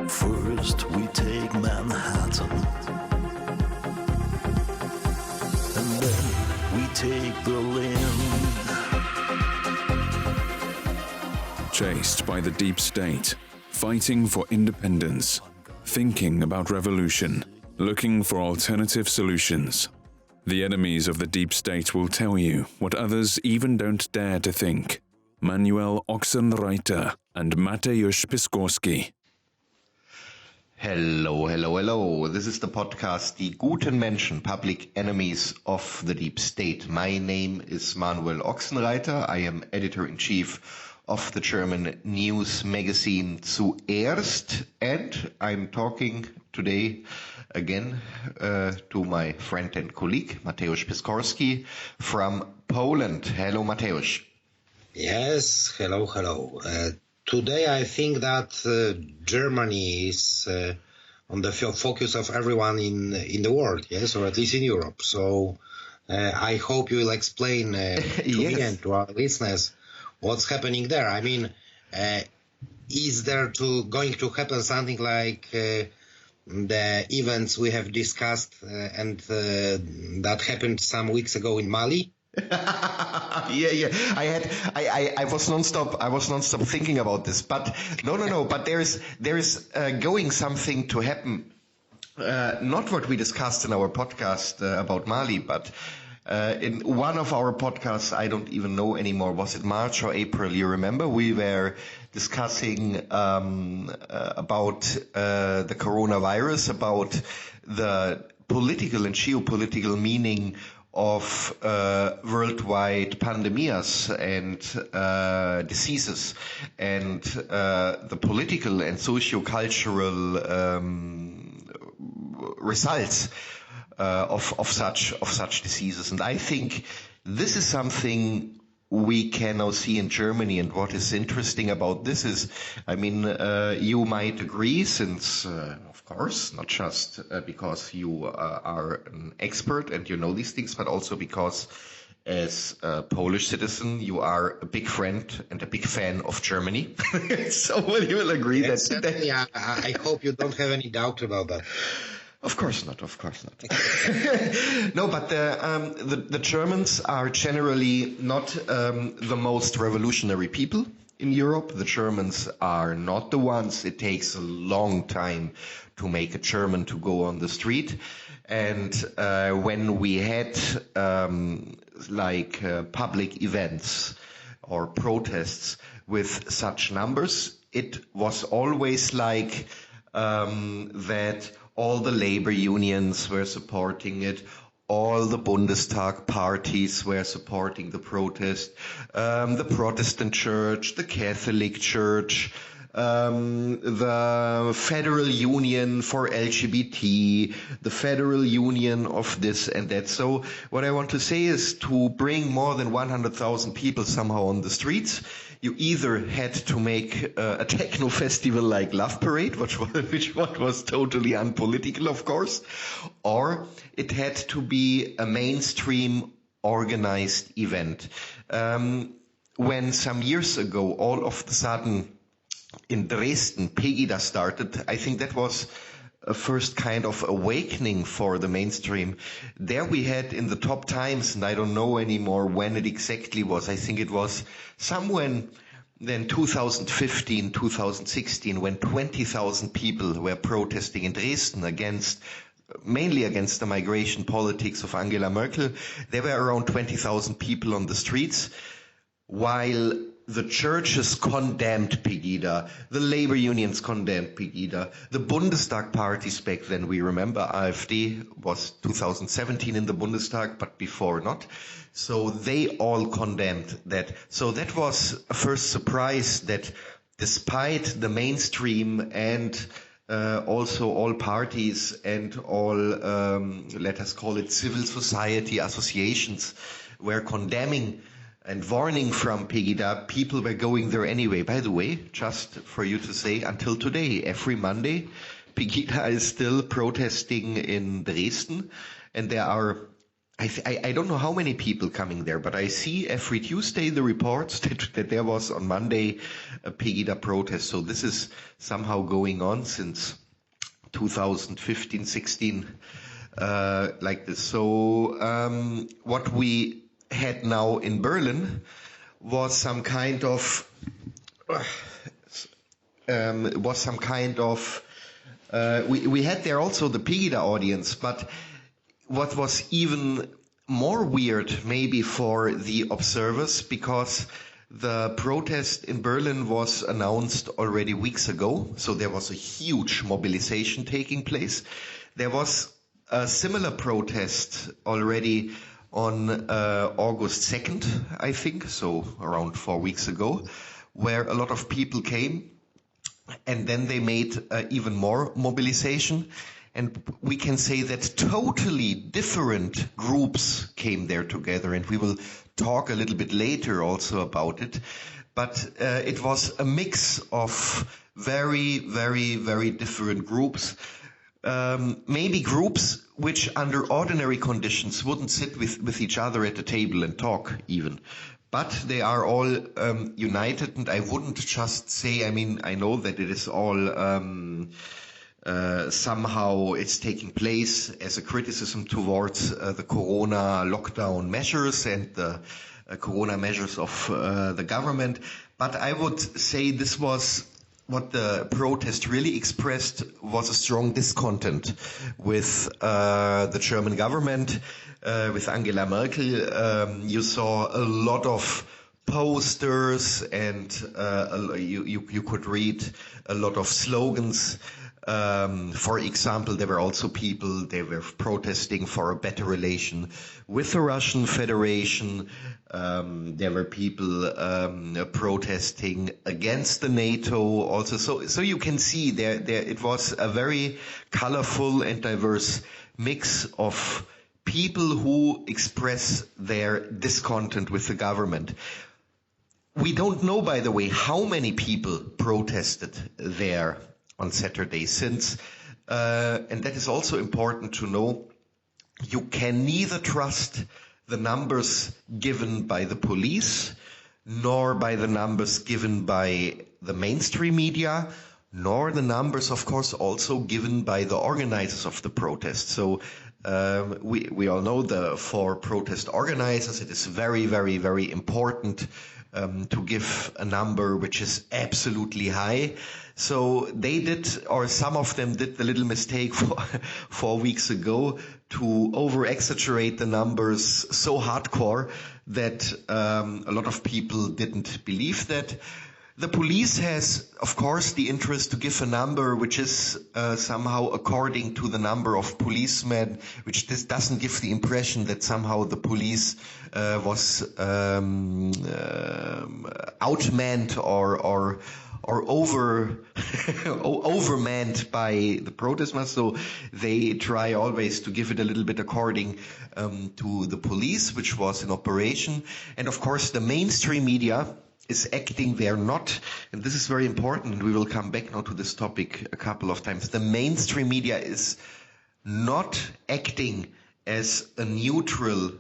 First we take Manhattan, and then we take Berlin. Chased by the deep state, fighting for independence, thinking about revolution, looking for alternative solutions. The enemies of the deep state will tell you what others even don't dare to think. Manuel Ochsenreiter and Mateusz Piskorski. Hello. This is the podcast DieGutenMenschen, Public Enemies of the Deep State. My name is Manuel Ochsenreiter. I am editor-in-chief of the German news magazine Zuerst, and I'm talking today again to my friend and colleague Mateusz Piskorski from Poland. Hello, Mateusz. Yes, hello. Today I think that Germany is on the focus of everyone in the world, yes, or at least in Europe. So I hope you will explain to me and to our listeners what's happening there. I mean, is there going to happen something like the events we have discussed and that happened some weeks ago in Mali? Yeah. I was non-stop thinking about this, but no. But there is going something to happen. Not what we discussed in our podcast about Mali, but in one of our podcasts, I don't even know anymore. Was it March or April? You remember? We were discussing about the coronavirus, about the political and geopolitical meaning of worldwide pandemias and diseases, and the political and socio-cultural results of such diseases. And I think this is something we can now see in Germany. And what is interesting about this is, I mean, you might agree, since of course, not just because you are an expert and you know these things, but also because as a Polish citizen, you are a big friend and a big fan of Germany. So you will agree that... Yeah, I hope you don't have any doubt about that. Of course not. No, but the Germans are generally not the most revolutionary people in Europe. The Germans are not the ones. It takes a long time to make a German to go on the street. And when we had public events or protests with such numbers, it was always like that all the labor unions were supporting it. All the Bundestag parties were supporting the protest. The Protestant Church, the Catholic Church, the Federal Union for LGBT, the Federal Union of this and that. So what I want to say is, to bring more than 100,000 people somehow on the streets, you either had to make a techno festival like Love Parade, which was totally unpolitical, of course, or it had to be a mainstream organized event. When some years ago, all of a sudden in Dresden, Pegida started, I think that was a first kind of awakening for the mainstream. There we had in the top times, and I don't know anymore when it exactly was, I think it was somewhere in 2015, 2016, when 20,000 people were protesting in Dresden mainly against the migration politics of Angela Merkel. There were around 20,000 people on the streets, while the churches condemned Pegida, the labor unions condemned Pegida, the Bundestag parties back then, we remember AfD was 2017 in the Bundestag, but before not. So they all condemned that. So that was a first surprise, that despite the mainstream and also all parties and all, let us call it civil society associations, were condemning and warning from Pegida, people were going there anyway. By the way, just for you to say, until today, every Monday, Pegida is still protesting in Dresden, and there are I don't know how many people coming there, but I see every Tuesday the reports that there was on Monday a Pegida protest. So this is somehow going on since 2015, 16, like this. So what we had now in Berlin was some kind of we had there also the Pegida audience, but what was even more weird maybe for the observers, because the protest in Berlin was announced already weeks ago, so there was a huge mobilization taking place. There was a similar protest already on August 2nd, I think, so around 4 weeks ago, where a lot of people came, and then they made even more mobilization. And we can say that totally different groups came there together, and we will talk a little bit later also about it. But it was a mix of very, very, very different groups. Maybe groups which under ordinary conditions wouldn't sit with each other at the table and talk even. But they are all united, and I wouldn't just say, I mean, I know that it is all somehow it's taking place as a criticism towards the corona lockdown measures and the corona measures of the government. But I would say this was what the protest really expressed, was a strong discontent with the German government, with Angela Merkel. You saw a lot of posters, and you could read a lot of slogans. For example, there were also people, they were protesting for a better relation with the Russian Federation. There were people protesting against the NATO also. So you can see there it was a very colorful and diverse mix of people who express their discontent with the government. We don't know, by the way, how many people protested there on Saturday, since, and that is also important to know, you can neither trust the numbers given by the police, nor by the numbers given by the mainstream media, nor the numbers, of course, also given by the organizers of the protest. So we all know for protest organizers, it is very, very, very important to give a number which is absolutely high. So they did, or some of them did, the little mistake 4 weeks ago to over-exaggerate the numbers so hardcore that a lot of people didn't believe that. The police has, of course, the interest to give a number which is somehow according to the number of policemen, which this doesn't give the impression that somehow the police was outmanned or overmanned by the protesters. So they try always to give it a little bit according to the police, which was in operation. And of course, the mainstream media is acting there not, and this is very important, and we will come back now to this topic a couple of times. The mainstream media is not acting as a neutral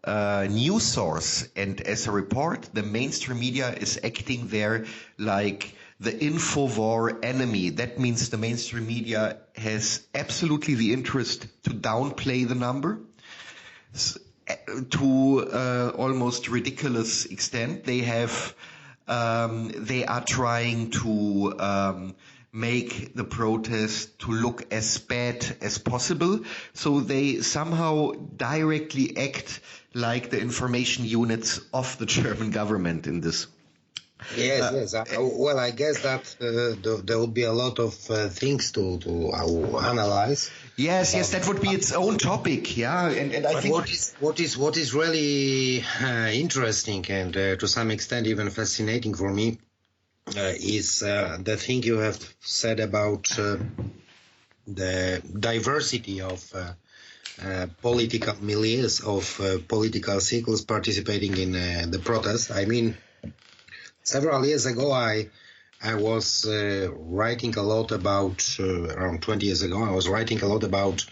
news source and as a report. The mainstream media is acting there like the Infowar enemy. That means the mainstream media has absolutely the interest to downplay the number to almost ridiculous extent. They are trying to make the protest to look as bad as possible. So they somehow directly act like the information units of the German government in this. Yes. Well, I guess that there will be a lot of things to analyze. Yes, that would be its own topic. Yeah, and I think what is really interesting and to some extent even fascinating for me is the thing you have said about the diversity of political milieus, of political circles participating in the protest. I mean, several years ago, I was writing a lot about, around 20 years ago, I was writing a lot about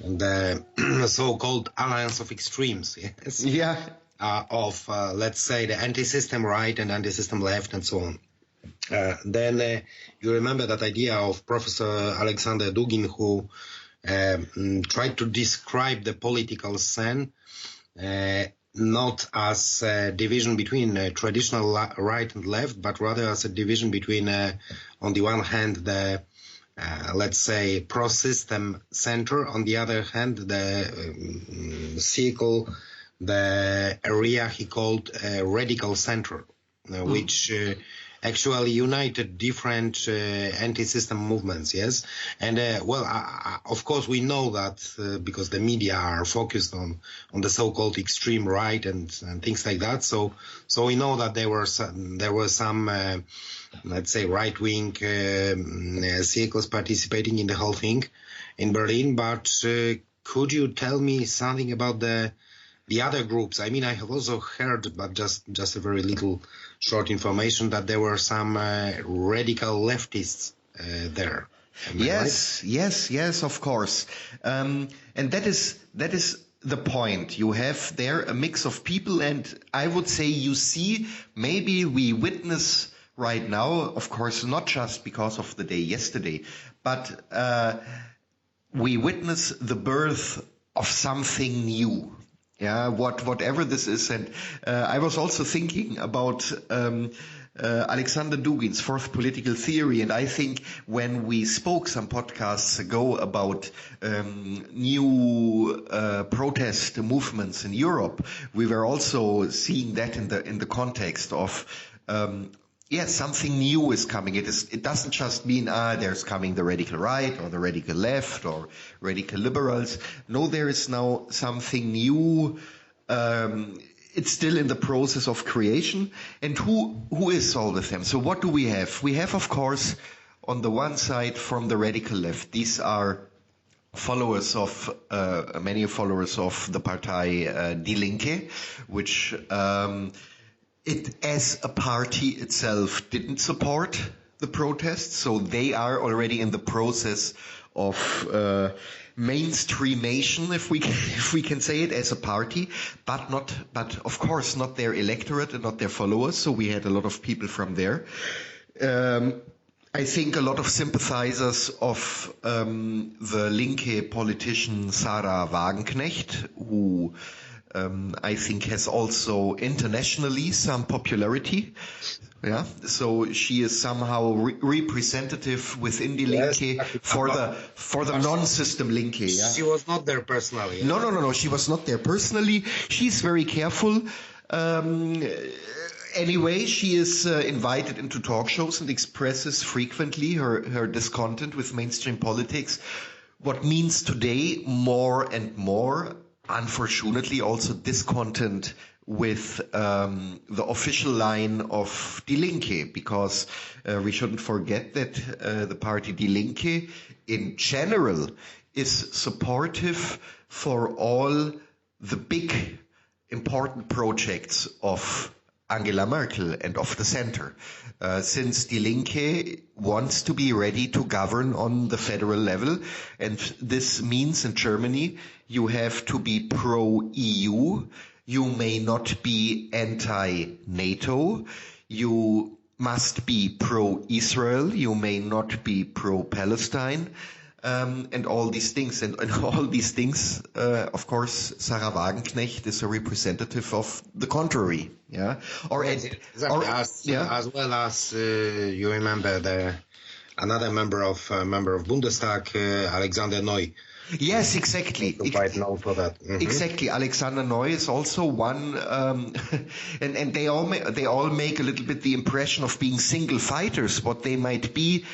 the so-called alliance of extremes, yes, Yeah. of let's say the anti-system right and anti-system left and so on. Then you remember that idea of Professor Alexandr Dugin, who tried to describe the political scene not as a division between traditional right and left, but rather as a division between, on the one hand, the let's say pro-system center, on the other hand, the circle, the area he called radical center, which actually united different anti-system movements, yes? And, of course, we know that because the media are focused on the so-called extreme right and things like that. So we know that there were some let's say, right-wing circles participating in the whole thing in Berlin. But could you tell me something about the other groups? I mean, I have also heard, but just a very little short information, that there were some radical leftists there. Yes, right? yes, of course. And that is the point. You have there a mix of people, and I would say you see, maybe we witness right now, of course, not just because of the day yesterday, but we witness the birth of something new. Yeah, whatever this is. And I was also thinking about Alexandr Dugin's Fourth Political Theory, and I think when we spoke some podcasts ago about new protest movements in Europe, we were also seeing that in the context of something new is coming. It doesn't just mean there's coming the radical right or the radical left or radical liberals. No, there is now something new. It's still in the process of creation. And who is all of them? So what do we have? We have, of course, on the one side, from the radical left, these are followers of many followers of the Partei Die Linke, which it as a party itself didn't support the protests, so they are already in the process of mainstreamation, if we can say it, as a party, but of course not their electorate and not their followers. So we had a lot of people from there. I think a lot of sympathizers of the Linke politician Sarah Wagenknecht, who I think has also internationally some popularity. Yeah, so she is somehow representative within the Linke for the non-system Linke. Yeah? She was not there personally. Yeah? No. She was not there personally. She's very careful. Anyway, she is invited into talk shows and expresses frequently her discontent with mainstream politics. What means today more and more, unfortunately, also discontent with the official line of Die Linke, because we shouldn't forget that the party Die Linke in general is supportive for all the big important projects of Angela Merkel and of the center, since Die Linke wants to be ready to govern on the federal level. And this means in Germany you have to be pro-EU, you may not be anti-NATO, you must be pro-Israel, you may not be pro-Palestine, and all these things. And all these things, of course, Sarah Wagenknecht is a representative of the contrary. Yeah, as well as you remember another member of Bundestag, Alexander Neu. Yes, exactly. Quite known for that. Mm-hmm. Exactly. Alexander Neu is also one, and they all make a little bit the impression of being single fighters, what they might be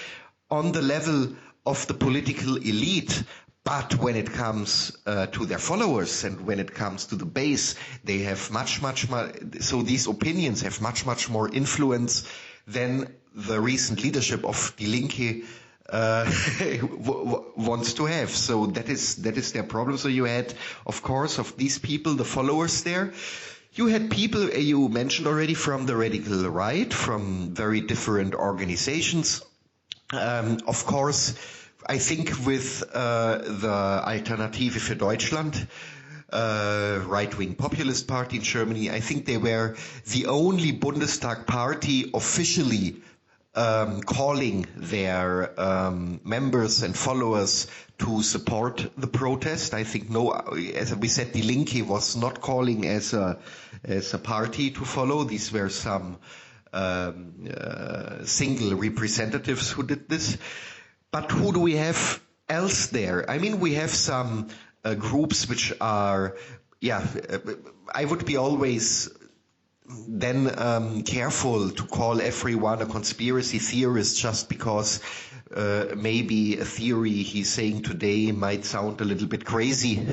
on the level of the political elite. But when it comes to their followers and when it comes to the base, they have much more, so these opinions have much more influence than the recent leadership of Die Linke wants to have. So that is their problem. So you had, of course, of these people, the followers there. You had people you mentioned already from the radical right, from very different organizations. Of course, I think with the Alternative für Deutschland, right-wing populist party in Germany, I think they were the only Bundestag party officially calling their members and followers to support the protest. I think as we said, Die Linke was not calling as a party to follow. These were some single representatives who did this. But who do we have else there? I mean, we have some groups which are, I would be always then careful to call everyone a conspiracy theorist just because maybe a theory he's saying today might sound a little bit crazy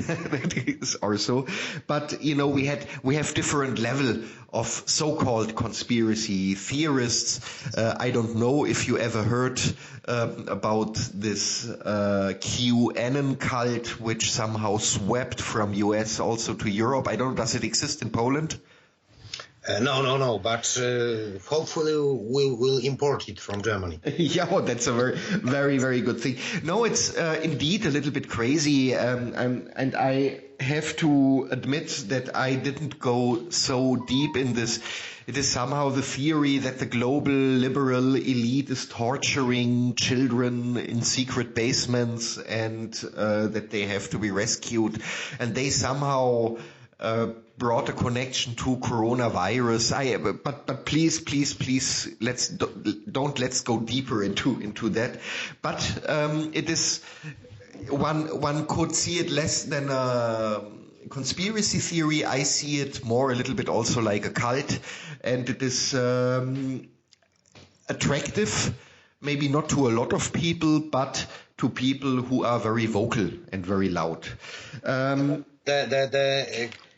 or so. But we have different level of so-called conspiracy theorists. I don't know if you ever heard about this QAnon cult, which somehow swept from US also to Europe. I don't know, does it exist in Poland? No, but hopefully we'll import it from Germany. Yeah, well, that's a very, very good thing. No, it's indeed a little bit crazy, and I have to admit that I didn't go so deep in this. It is somehow the theory that the global liberal elite is torturing children in secret basements and that they have to be rescued, and they somehow brought a connection to coronavirus. But please, let's go deeper into that. But it is one could see it less than a conspiracy theory. I see it more a little bit also like a cult, and it is attractive, maybe not to a lot of people, but to people who are very vocal and very loud. The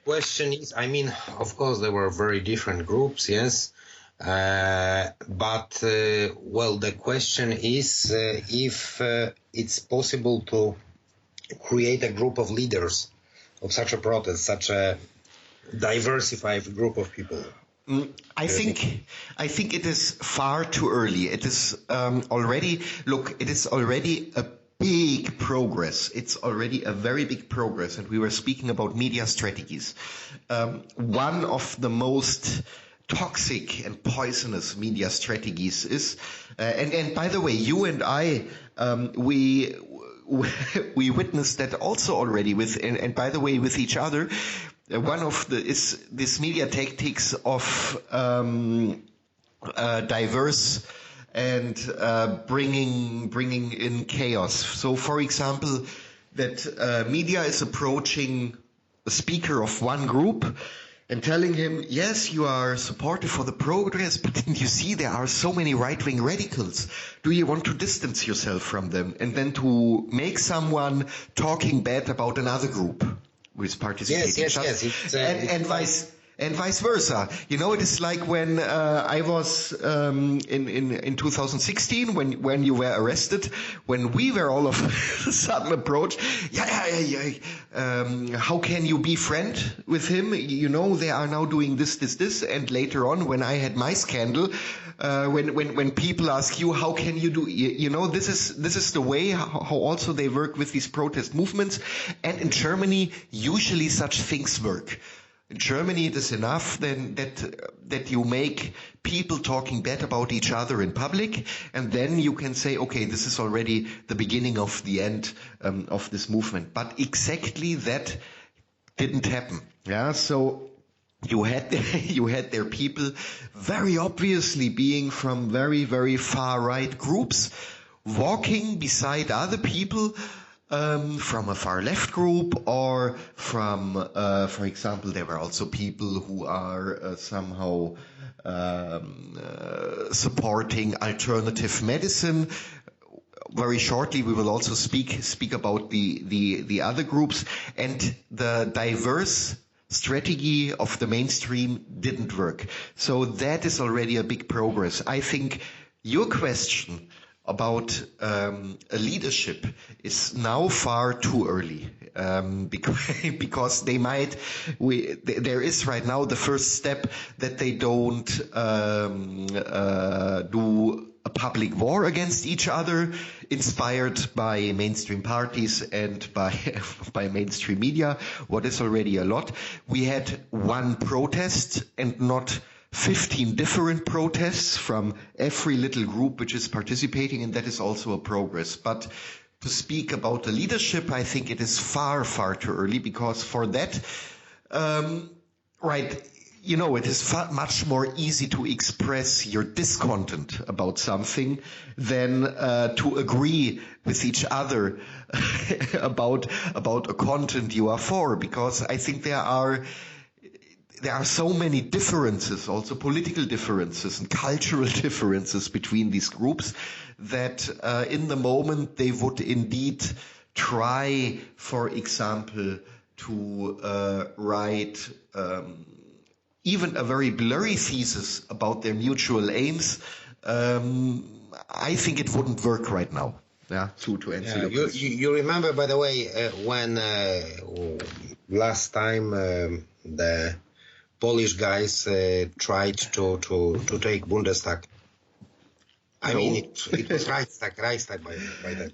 question is, I mean, of course, there were very different groups, yes. But the question is if it's possible to create a group of leaders of such a protest, such a diversified group of people. I think it is far too early. It is already a big progress. It's already a very big progress, and we were speaking about media strategies. One of the most toxic and poisonous media strategies is, and by the way, you and I, we witnessed that also already and by the way, with each other. One of is this media tactics of diverse and bringing in chaos. So, for example, that media is approaching a speaker of one group and telling him, yes, you are supportive for the progress, but then you see there are so many right-wing radicals. Do you want to distance yourself from them? And then to make someone talking bad about another group who is participating. Yes. And vice versa. You know, it is like when I was in 2016 when you were arrested, when we were all of a sudden approached. How can you be friend with him? You know, they are now doing this, and later on, when I had my scandal, when people ask you, how can you do? You know, this is the way how also they work with these protest movements, and in Germany, usually such things work. In Germany, it is enough then that you make people talking bad about each other in public, and then you can say, okay, this is already the beginning of the end of this movement. But exactly that didn't happen. Yeah, so you had their people very obviously being from very, very far right groups, walking beside other people. From a far left group, or from, for example, there were also people who are somehow supporting alternative medicine. Very shortly, we will also speak about the other groups, and the diverse strategy of the mainstream didn't work. So that is already a big progress. I think your question about a leadership is now far too early, because there is right now the first step that they don't do a public war against each other, inspired by mainstream parties and by mainstream media, what is already a lot. We had one protest and not 15 different protests from every little group which is participating, and that is also a progress. But to speak about the leadership, I think it is far, far too early, because for that, it is much more easy to express your discontent about something than to agree with each other about a content you are for, because I think there are so many differences, also political differences and cultural differences between these groups, that in the moment they would indeed try, for example, to write even a very blurry thesis about their mutual aims. I think it wouldn't work right now. Yeah, to answer your question. You remember, by the way, when last time the Polish guys tried to take Bundestag. I mean, it was Reichstag by then.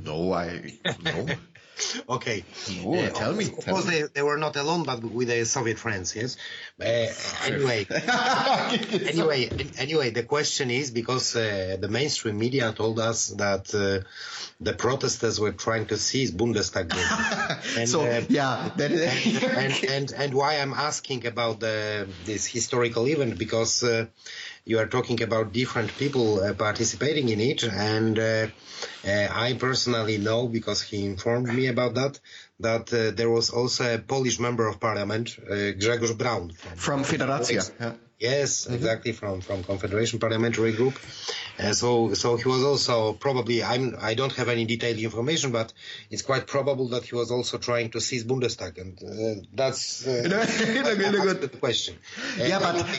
No. Okay. No, tell me. Of course, they were not alone, but with their Soviet friends, yes? Anyway, the question is, because the mainstream media told us that the protesters were trying to seize Bundestag. And why I'm asking about this historical event, because you are talking about different people participating in it, and I personally know, because he informed me about that there was also a Polish member of parliament, Grzegorz Braun. From Federacja. Yes, exactly, from Confederation Parliamentary Group. So he was also probably, I don't have any detailed information, but it's quite probable that he was also trying to seize Bundestag, and that's the question.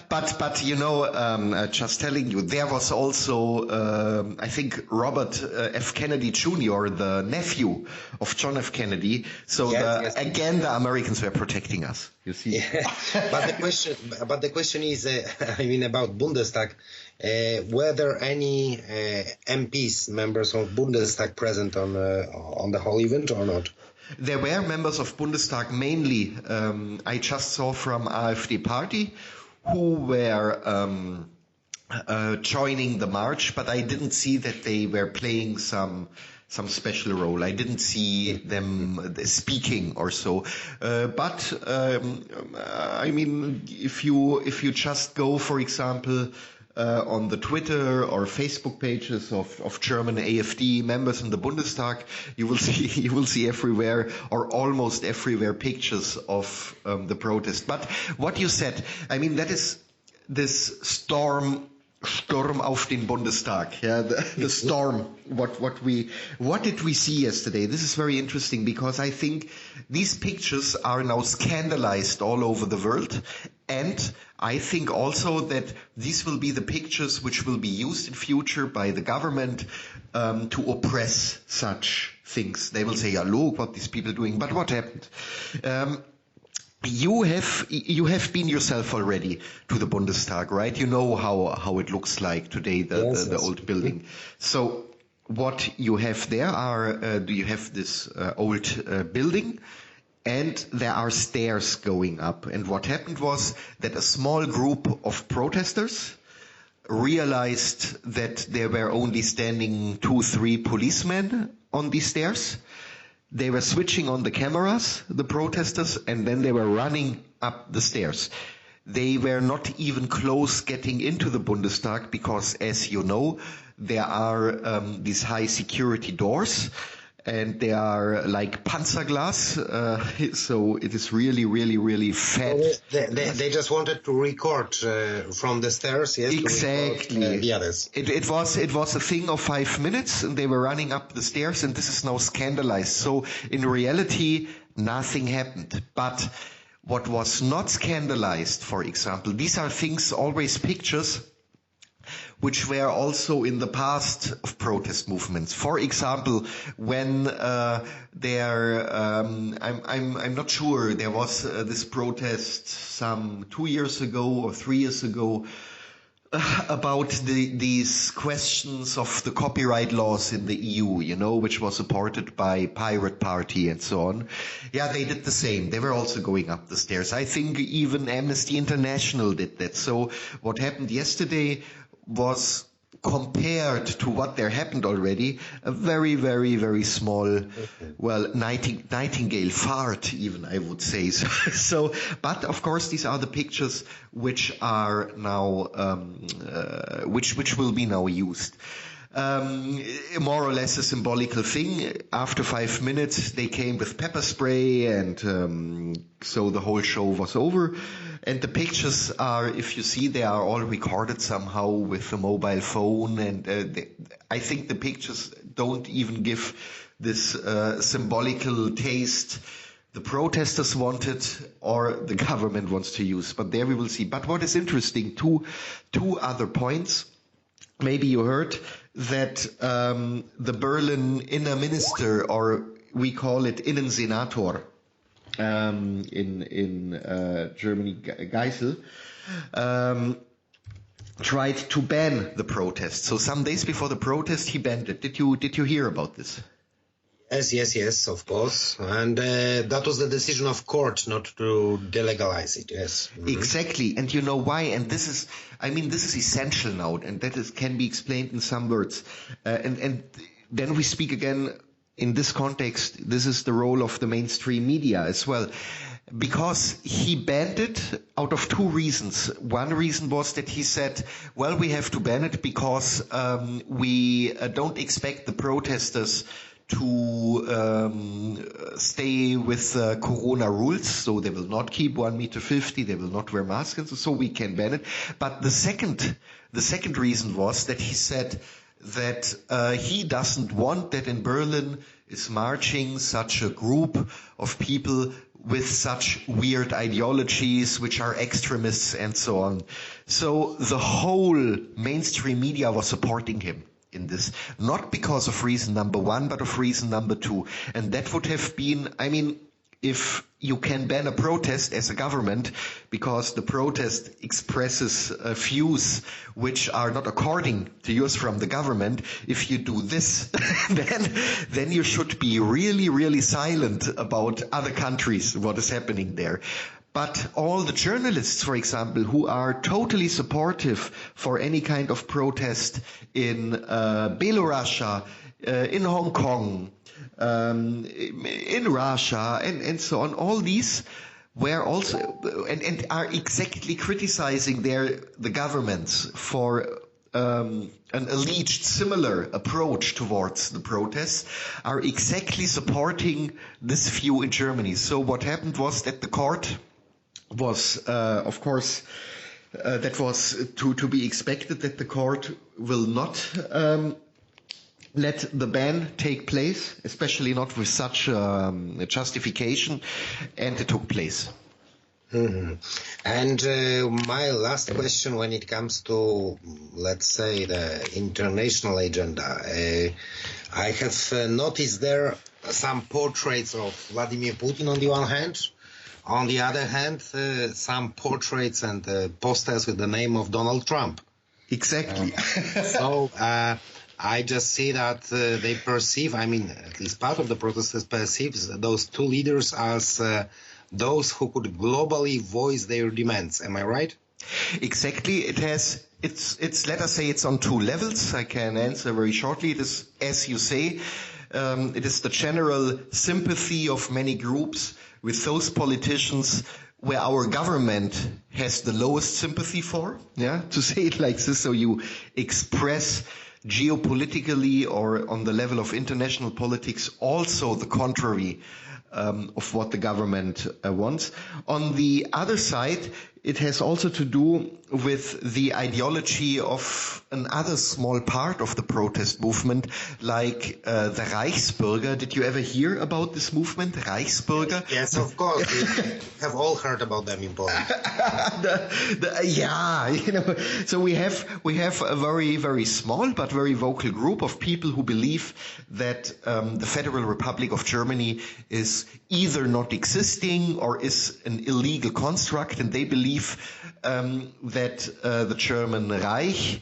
But just telling you, there was also I think Robert F. Kennedy Jr., the nephew of John F. Kennedy. So again, the Americans were protecting us. You see. Yeah. But the question is, about Bundestag. Were there any MPs, members of Bundestag, present on the whole event or not? There were members of Bundestag, mainly I just saw from AfD party, who were joining the march, but I didn't see that they were playing some special role. I didn't see them speaking or so. But if you just go, for example, on the Twitter or Facebook pages of German AfD members in the Bundestag, you will see everywhere, or almost everywhere, pictures of the protest. But what you said, that is this Sturm auf den Bundestag. Yeah, the storm. What did we see yesterday? This is very interesting, because I think these pictures are now scandalized all over the world, and I think also that these will be the pictures which will be used in future by the government to oppress such things. They will say, "Yeah, look what these people are doing." But what happened? You have been yourself already to the Bundestag, right? You know how it looks like today, the old building. So what you have there you have this old building, and there are stairs going up. And what happened was that a small group of protesters realized that there were only standing 2-3 policemen on these stairs. They were switching on the cameras, the protesters, and then they were running up the stairs. They were not even close getting into the Bundestag, because, as you know, there are these high security doors, and they are like Panzerglas, so it is really, really, really fat. They just wanted to record from the stairs, yes? Exactly. To record, the others. It was a thing of 5 minutes, and they were running up the stairs, and this is now scandalized. So in reality, nothing happened. But what was not scandalized, for example, these are things, always pictures, which were also in the past of protest movements. For example, when I'm not sure, there was this protest some 2 years ago or 3 years ago about these questions of the copyright laws in the EU, which was supported by Pirate Party and so on. Yeah, they did the same. They were also going up the stairs. I think even Amnesty International did that. So what happened yesterday was, compared to what there happened already, a very, very, very small, nightingale fart, even, I would say. So, but of course, these are the pictures which are now, which will be now used. More or less a symbolical thing. After 5 minutes, they came with pepper spray, and so the whole show was over. And the pictures are, if you see, they are all recorded somehow with a mobile phone, and I think the pictures don't even give this symbolical taste the protesters wanted or the government wants to use. But there we will see. But what is interesting, two other points. Maybe you heard that the Berlin inner minister, or we call it Innensenator, in Germany, Geisel, tried to ban the protest. So some days before the protest, he banned it. Did you hear about this? Yes, of course. And that was the decision of court not to delegalize it, yes. Mm-hmm. Exactly. And you know why? And this is essential now, and that can be explained in some words. And then we speak again in this context. This is the role of the mainstream media as well. Because he banned it out of two reasons. One reason was that he said, well, we have to ban it because we don't expect the protesters to stay with Corona rules, so they will not keep 1.50 meters, they will not wear masks, and so we can ban it. But the second reason was that he said that he doesn't want that in Berlin is marching such a group of people with such weird ideologies, which are extremists and so on. So the whole mainstream media was supporting him in this, not because of reason number one, but of reason number two. And that would have been, if you can ban a protest as a government because the protest expresses views which are not according to yours from the government, if you do this, then you should be really, really silent about other countries, what is happening there. But all the journalists, for example, who are totally supportive for any kind of protest in Belarus, in Hong Kong, in Russia, and so on, all these were also and are exactly criticizing the governments for an alleged similar approach towards the protests, are exactly supporting this view in Germany. So what happened was that the court was, of course, that was to be expected, that the court will not let the ban take place, especially not with such justification, and it took place. Mm-hmm. And my last question, when it comes to, let's say, the international agenda, I have noticed there some portraits of Vladimir Putin on the one hand. On the other hand, some portraits and posters with the name of Donald Trump. Exactly. So I just see that they perceive, at least part of the protesters perceives those two leaders as those who could globally voice their demands. Am I right? Exactly. It's let us say it's on two levels. I can answer very shortly. It is, as you say, it is the general sympathy of many groups with those politicians where our government has the lowest sympathy for, to say it like this. So you express geopolitically or on the level of international politics also the contrary of what the government wants. On the other side, it has also to do with the ideology of another small part of the protest movement, like the Reichsbürger. Did you ever hear about this movement, Reichsbürger? Yes, of course. We have all heard about them in Poland. So we have a very, very small but very vocal group of people who believe that the Federal Republic of Germany is either not existing or is an illegal construct, and they believe believe that the German Reich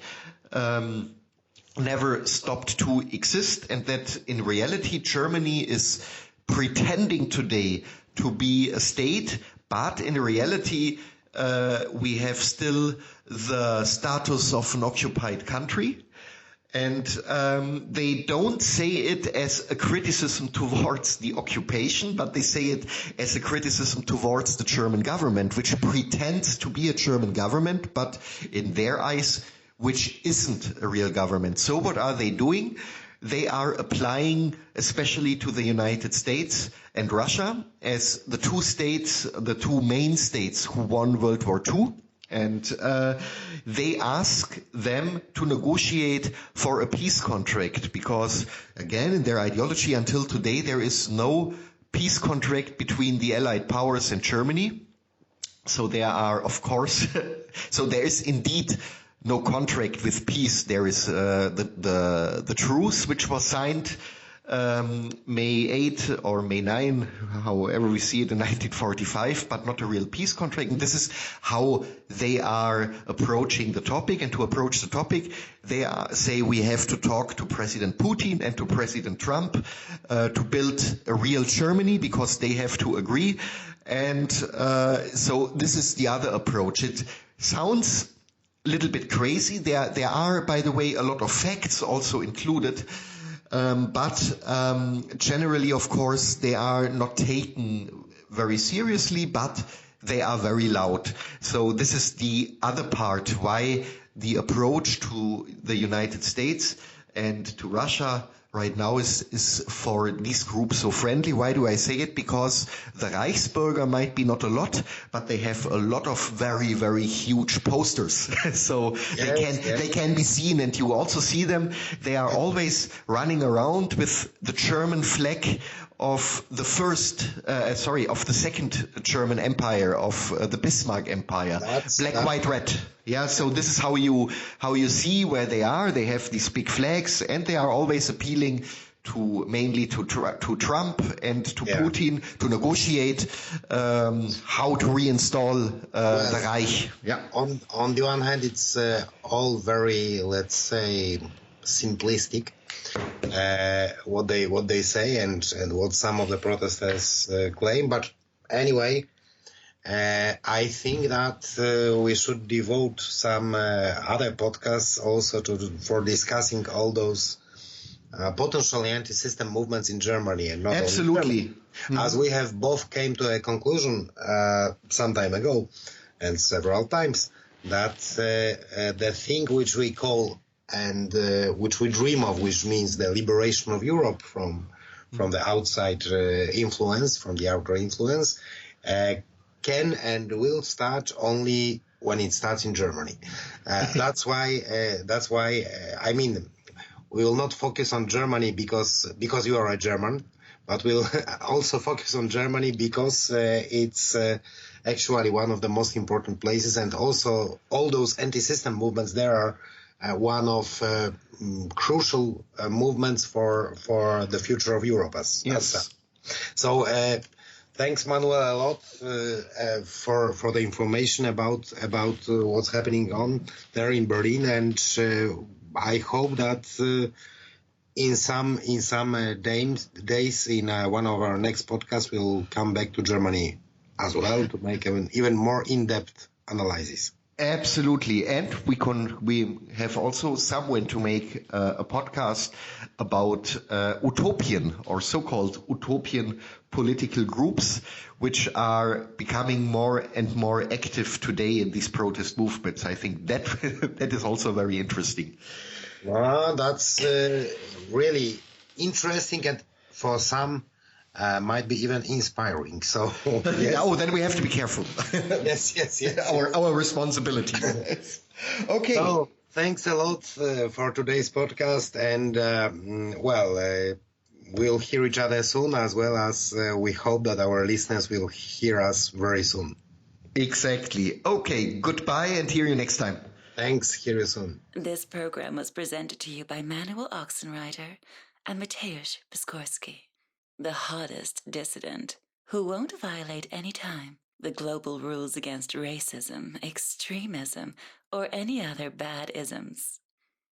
never stopped to exist, and that in reality Germany is pretending today to be a state, but in reality we have still the status of an occupied country. And they don't say it as a criticism towards the occupation, but they say it as a criticism towards the German government, which pretends to be a German government, but in their eyes, which isn't a real government. So what are they doing? They are applying, especially to the United States and Russia, as the two states, the two main states who won World War II. And they ask them to negotiate for a peace contract because, again, in their ideology until today, there is no peace contract between the Allied powers and Germany. So there are, of course, so there is indeed no contract with peace. There is the truce, which was signed May 8 or May 9, however we see it, in 1945, but not a real peace contract. And this is how they are approaching the topic. And to approach the topic, they say we have to talk to President Putin and to President Trump to build a real Germany, because they have to agree. And so this is the other approach. It sounds a little bit crazy. There are, by the way, a lot of facts also included. But generally, of course, they are not taken very seriously, but they are very loud. So this is the other part, why the approach to the United States and to Russia right now is for these groups so friendly. Why do I say it? Because the Reichsbürger might be not a lot, but they have a lot of very, very huge posters. So they can be seen, and you also see them. They are always running around with the German flag of the of the second German Empire, of the Bismarck Empire. Black, white, red. Yeah, so this is how you see where they are. They have these big flags, and they are always appealing mainly to Trump and to Putin to negotiate how to reinstall the Reich. Yeah. On the one hand, it's all very, let's say, simplistic. What they say and what some of the protesters claim, but anyway, I think that we should devote some other podcasts also for discussing all those potentially anti-system movements in Germany, and not absolutely only Germany, as we have both came to a conclusion some time ago and several times that the thing which we call and which we dream of, which means the liberation of Europe from the outside influence, from the outer influence, can and will start only when it starts in Germany. That's why I mean, we will not focus on Germany because you are a German, but we'll also focus on Germany because it's actually one of the most important places, and also all those anti-system movements there are one of crucial movements for the future of Europe. So thanks, Manuel, a lot for the information about what's happening on there in Berlin, and I hope that in some days in one of our next podcasts we'll come back to Germany as well to make an even more in-depth analysis. Absolutely, and we have also someone to make a podcast about utopian or so-called utopian political groups, which are becoming more and more active today in these protest movements. I think that that is also very interesting. Well, that's really interesting, and for some might be even inspiring. So yes. Oh, then we have to be careful. yes. Our responsibility. Okay. So thanks a lot for today's podcast, and we'll hear each other soon, as well as we hope that our listeners will hear us very soon. Exactly. Okay. Goodbye, and hear you next time. Thanks. Hear you soon. This program was presented to you by Manuel Ochsenreiter and Mateusz Piskorski, the hottest dissident who won't violate any time. The global rules against racism, extremism, or any other bad isms.